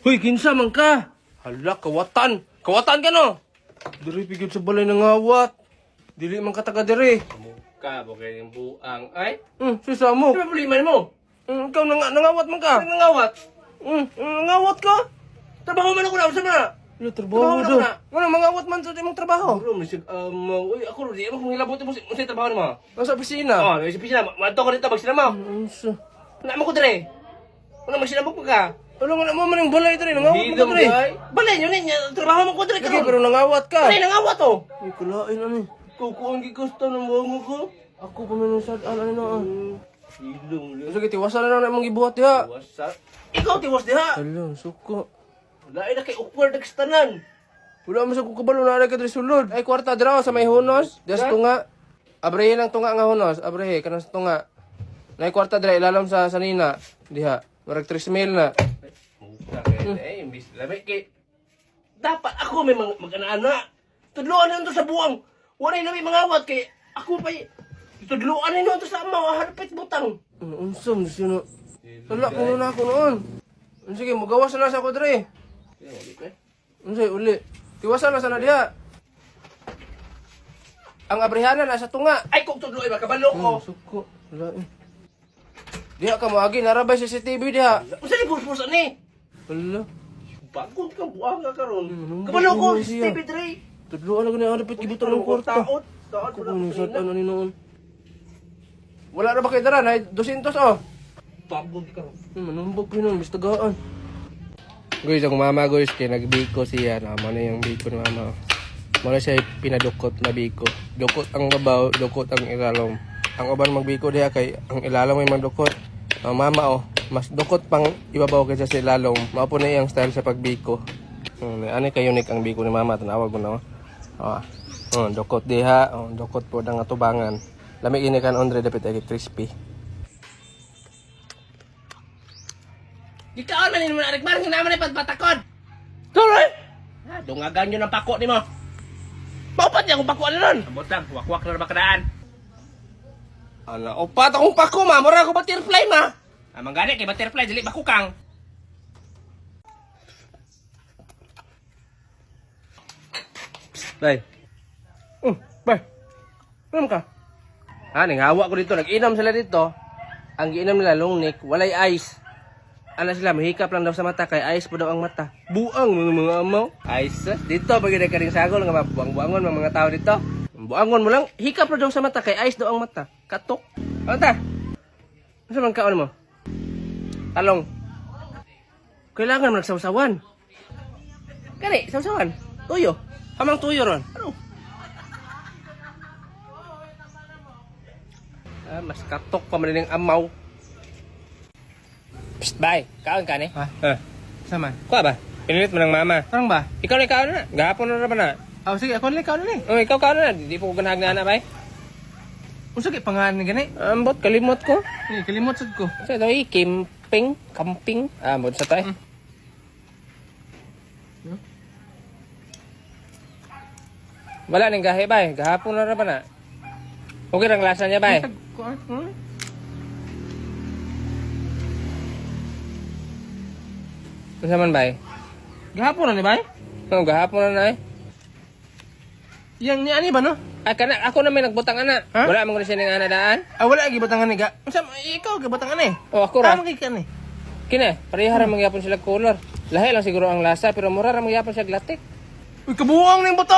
Hoy, kinsa man ka? Hala, kawatan. Kawatan ka no? Diri pigid sa balay ng ngawat. Dili man ka taga diri. Ka, bakit yung buang, ay? Sisa mo. Ano ba problema mo? Ikaw nangawat man ka. Ano nangawat? Nangawat ka? Trabaho man ako na, saan na? Ano trabaho Trabaho do? na. Ano mangawat man sa imong trabaho? Bro, masig, uy, ako, di mo kung hilabutin mo sa trabaho ni mo. Nasa opisina. Oh, may pisina, mato ko dito, magsinamaw. Unsa? Wala mo ko dire. Wala magsinamaw pa ka. Ano nga mo man yung balay diri, nangawat mo ka diri. Balay nyo niya, trabaho mo ko dire Sige, ka. pero nangawat ka. Balay, nangawat to. Ay, kulain ano. Kukuang gigusto ng buong ko. Ako pa man sa ano na. Ilong, Sige, tiwasan na lang imong gibuhat diha. wasa. Ikaw, tiwas diha. Hala, suko. Wala, na kay awkward nagstanan. Wala mo sa kukabalo na ka diri sulod. Ay kwarta dira sa may hunos. Just tunga. Abrehe ng tunga nga hunos. Abrehe kanang sa tunga. Nay kwarta dira ilalam sa sanina. Diha. Marag 3,000 na. Imbis labi kay dapat ako may mag-ana-ana. Tudloan na to sa buwang. Wala na may mangawat kay ako pa tudloan na to sa amaw halapit butang. Unsam sino? Wala puno na ako noon. Sige, magawas na sa ako diri. Unsay uli. Tiwasan na sana diha. Ang abrehana na sa tunga. Ay kung tudloy makabalo ko. Suko. Wala eh. Diha ka moagi narabay CCTV diha. Unsa ni purpose ni? Wala. Bagong ka buang ka karon. Hmm, Kabalo ko ano siya? TV dre. Tudloan na gani ang dapat gibutan ng kwarta. Taot. Taot Ako ko kung sa na. ano ni noon. Wala na ba kayo dara? Ay, 200 oh. Bagong ka karon. Manumbog ko nun, bistagaan. Guys, ang mama guys, kaya nagbiko siya. Nama na yung biko ni mama. Muna siya pinadukot na biko. Dukot ang babaw, dukot ang ilalom. Ang uban magbiko diha kay ang ilalom ay magdukot. Ang mama oh, mas dukot pang ibabaw kaysa sa ilalom. Mao na iyang style sa pagbiko. Ano kay unique ang biko ni mama, tanawag mo na oh. Dukot diha, dukot po ang atubangan. Lami ini kan Andre dapat ay crispy. Di ka man ni mo arik bar nga naman ipatpatakod. Tuloy. Ha, dungagan yun ang pako ni mo. Paupat niya kung pako ano nun. Abotang, wakwak na makadaan. Ala, opat akong pako ma, mura ako butterfly ma. Amang gani kay butterfly dili bakukang. Bay. Bay. Ano ka? Nanghawa ko dito, nag-inam sila dito. Ang giinam nila longnik, walay ice. Ano sila, mahikap lang daw sa mata, kay ice po daw ang mata. Buang mga amaw. Ice, dito, pag ka rin sagol, nga buang-buangon mga tao dito. Buangon mo lang, hikap na daw sa mata, kay ice daw ang mata. Katok. Ano ta? Ano sa mga kaon mo? Talong. Kailangan mo nagsawsawan. Kani, sawsawan. Tuyo. Hamang tuyo ron. Ano? Mas katok pa man ng amaw. Psst, bye. Kaon ka ni? Ha? Sama. Kuha ba? Pinilit mo ng mama. Parang ba? Ikaw na kaon na. Gahapon na naman na. Oh, sige, ako na ikaw na ni. Oh, ikaw kaon na. Di po ko ganahag na anak, bay. Kung sige, pangalan ni gani. Ambot, kalimot ko. Kalimot sad ko. Sa ito camping. Ambot sa tayo. Wala nang gahe, bay. Gahapon na naman na. Okay lang lasa niya, bay. Ano man, bay? Gahapon na ni bay? Oh, gahapon na na eh. Yang ni ani ba no? Ay, ako na may nagbutang ana. Ha? Wala mo siya ng ana daan. Wala lagi batangan ni ga. Unsa ikaw ga batangan ni? O, ako ra. Kay kan ni. Kina, parehara mangyapon sila color. Lahi lang siguro ang lasa, pero mura ra mangyapon siya glatik. Uy, kabuang ning buto.